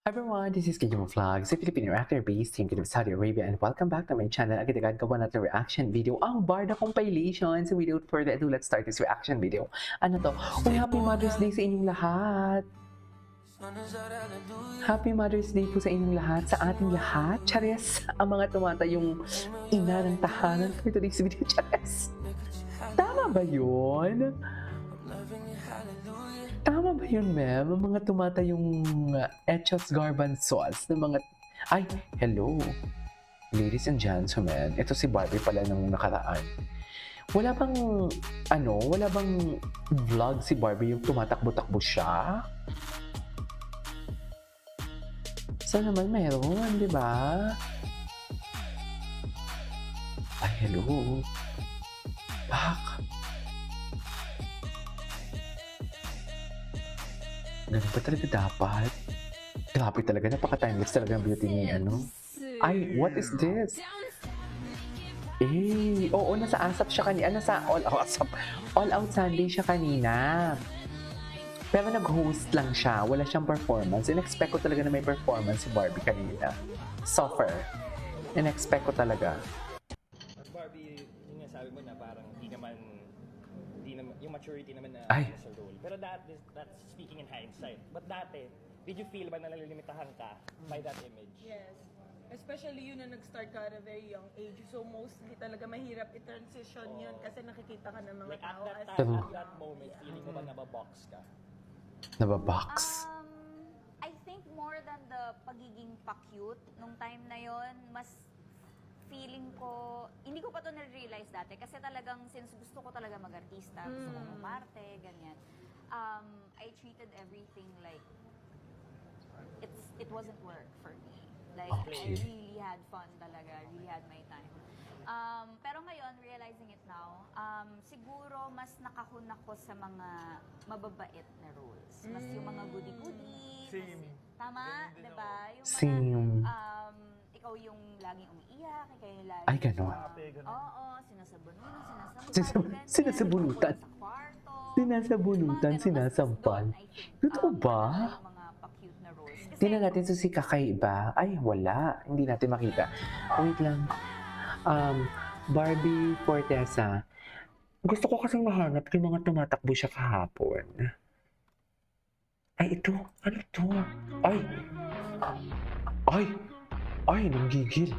Hi everyone, this is Kijimo Vlogs, a Filipino actor based in Saudi Arabia, and welcome back to my channel. Agad-agad gawa natin reaction video, ang Barda compilation. So without further ado, let's start this reaction video. Ano to? Uy, Happy Mother's Day sa inyong lahat! Happy Mother's Day po sa inyong lahat, sa ating lahat. Chares, ang mga tumatayong ina ng tahanan for today's video. Chares! Tama ba yun? Tama ba yun, ma'am? Ang mga tumatayong Hechos Garbanzos ng mga... Ay, hello! Ladies and gentlemen, ito si Barbie pala nung nakaraan. Wala bang vlog si Barbie yung tumatakbo-takbo siya? Saan naman mayroon, di ba? Ay, hello! Bak! Ganun ba talaga dapat? Grabe talaga, napaka-timeless talaga ang beauty ni ano. Ay, what is this? Eh, oo, nasa ASAP siya kanina. Nasa All Out Sunday siya kanina. Pero nag-host lang siya. Wala siyang performance. In-expect ko talaga na may performance si Barbie kanina. Suffer. In-expect ko talaga. Barbie, yung nga sabi mo na parang hindi naman yung maturity naman na Ay. sa role. Pero that's speaking in hindsight. But dati, did you feel ba na nalilimitahan ka by that image? Yes. Especially yun na nag-start ka at a very young age. So mostly talaga mahirap i-transition yun kasi nakikita ka ng mga Like at tao that as time, at that moment, feeling mo ba nababox ka? Nababox. I think more than the pagiging pa-cute nung time na yon, mas feeling ko, hindi ko pa to na-realize dati kasi talagang since gusto ko talaga mag-artista, gusto ko umarte, ganyan. I treated everything like it wasn't work for me. Like, Okay. I really had fun talaga, really had my time. Pero ngayon, realizing it now, siguro mas nakahon ako sa mga mababait na roles. Mas yung mga goody-goody. Same. Tama? Diba? Yung mga, Same. ikaw yung laging umiiyak, ikaw yung laging... Ay, ganon. Oo, sinasabunutan, Sinasabunutan. sinasampal, sa kwarto. Sinasabunutan, Mga ganon. sinasampal. Mas doon, I think, Totoo ba? yung mga pa-cute na roles. Kasi, Tingnan natin sa si kakaiba. Ay, wala. Hindi natin makita. Wait lang. Barbie Fortesa. Gusto ko kasing mahanap yung mga tumatakbo siya kahapon. Ay, ito. Ano to? Ay! Ay! Ay, nanggigil.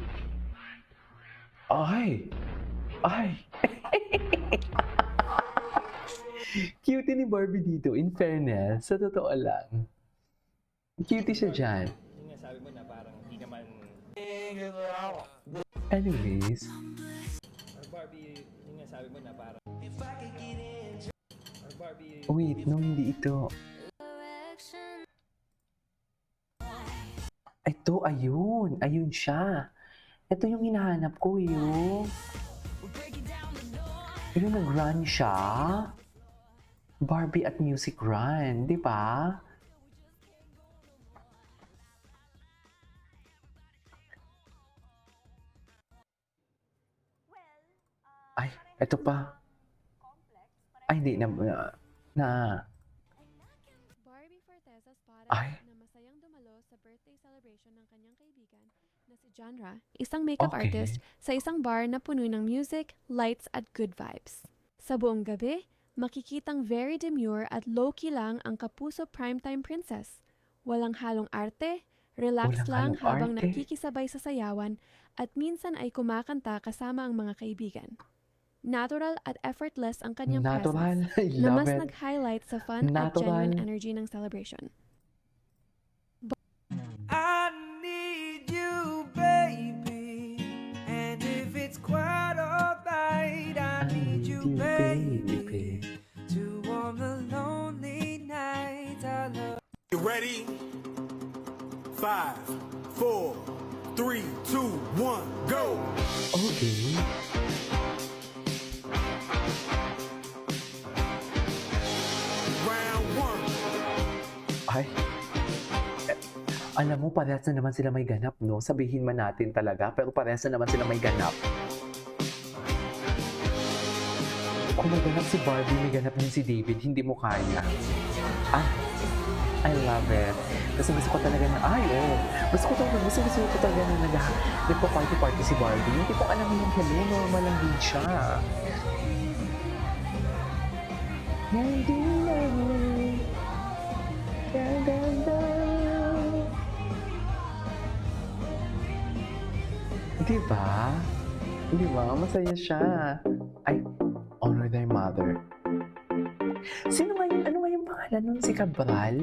Ay! Ay! Cute ni Barbie dito, in fairness. Sa totoo lang. Cutie siya dyan. Yung nga sabi mo na parang hindi naman... Anyways. Barbie, yung nga sabi mo na parang... Barbie, Wait, no, hindi ito. Ito, ayun. Ayun siya. Ito yung hinahanap ko, yung... Yung nag-run siya. Barbie at Music Run, di ba? Ay, ito pa. Ay, hindi na... Barbie Fortesa spotted Ay. na masayang dumalo sa birthday celebration ng kanyang kaibigan na si Genre, isang makeup Okay. artist sa isang bar na puno ng music, lights at good vibes. Sa buong gabi, makikitang very demure at low-key lang ang kapuso primetime princess. Walang halong arte, relax Walang lang halong habang arte. nakikisabay sa sayawan at minsan ay kumakanta kasama ang mga kaibigan. Natural at effortless ang kanyang Natural. presence I na love mas it. nag-highlight sa fun at Natural. genuine energy ng celebration. I need you, baby. And if it's quite alright, I need you, baby. To warm the lonely nights I love. You ready? 5, 4, 3, 2, 1, go! Okay. Round 1. Ay. Alam mo, parehas na naman sila may ganap, no? Sabihin man natin talaga, pero parehas na naman sila may ganap. Kung may ganap si Barbie, may ganap din si David, hindi mo kaya. Ah, I love it. Kasi gusto ko talaga na, gusto ko talaga na nagpa-party-party si Barbie. Hindi ko alam yung hello, normal lang din siya. Hindi lang. Diba? Diba? Masaya siya. Ay, honor thy mother. Sino nga yun? Ano nga yung pangalan nun? Si Cabral?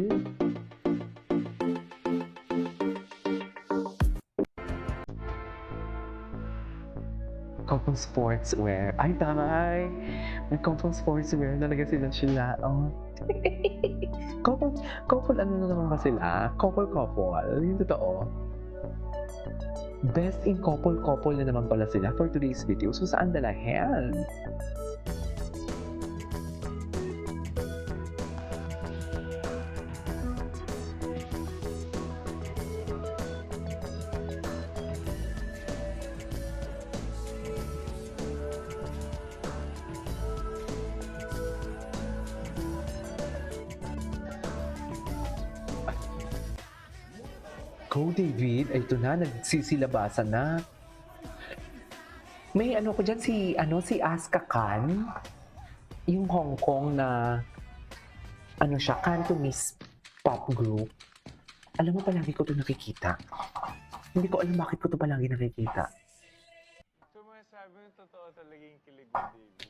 Couple sportswear. Ay, taray! May couple sportswear talaga sila. Oh. couple ano na naman ba sila? Couple. Yung totoo. Best in couple na naman pala sila for today's video. So, saan dalahan? Go, David. Ay, ito na. Nagsisilabasan na. May ano ko dyan, si Asuka Khan. Yung Hong Kong na, siya, Cantonese pop group. Alam mo, palagi ko ito nakikita. Hindi ko alam bakit ko ito palagi nakikita. So, masasabi mo totoo talaga yung kilig mo,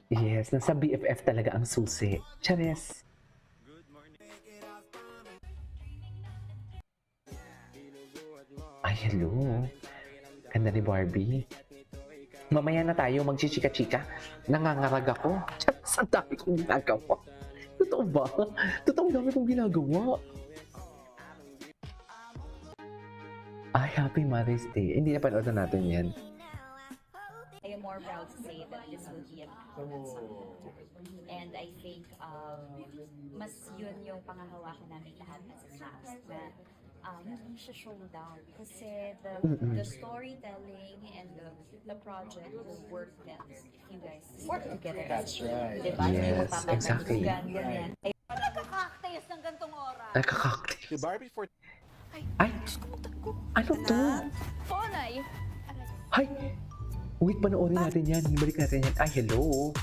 David? Yes, nasa BFF talaga ang susi. Chares. Ay, hello. Ganda ni Barbie. Mamaya na tayo magchichika-chika. Nangangarag ako. Ang dami kong ginagawa. Totoo ba? Totoo dami kong ginagawa. Ay, Happy Mother's Day. Hindi na panood natin yan. I am more proud to say that this will be a and I think mas yun yung pangahawakan namin lahat as a cast na hindi siya showdown kasi the storytelling and the project will work best if you guys work together. That's right. Diba? Yes, exactly. Ganyan. Nakakaktiis ng gantong oras. Nakakakti. Si Barbie for Ay! Ano to? Ponay! Ay! Wait, panoorin natin yan. Ibalik natin yan. Ay, hello!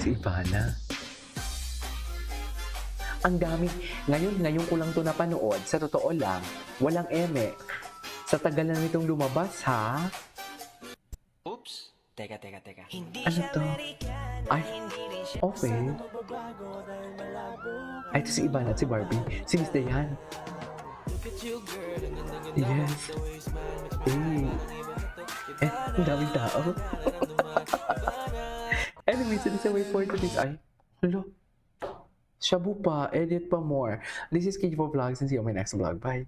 Si Ivana. Ang dami. Ngayon ko lang to napanood. Sa totoo lang, walang eme. Sa tagal na nitong lumabas, ha? Oops. Teka. Ano to? Ay, okay. Ay, ito si Ivana at si Barbie. Si Miss Dayan. Yes. Ang daming tao. Anyways, it is a way for today's ay. Hello. Shabu pa, edit pa more. This is KG4 Vlogs and see you on my next vlog. Bye.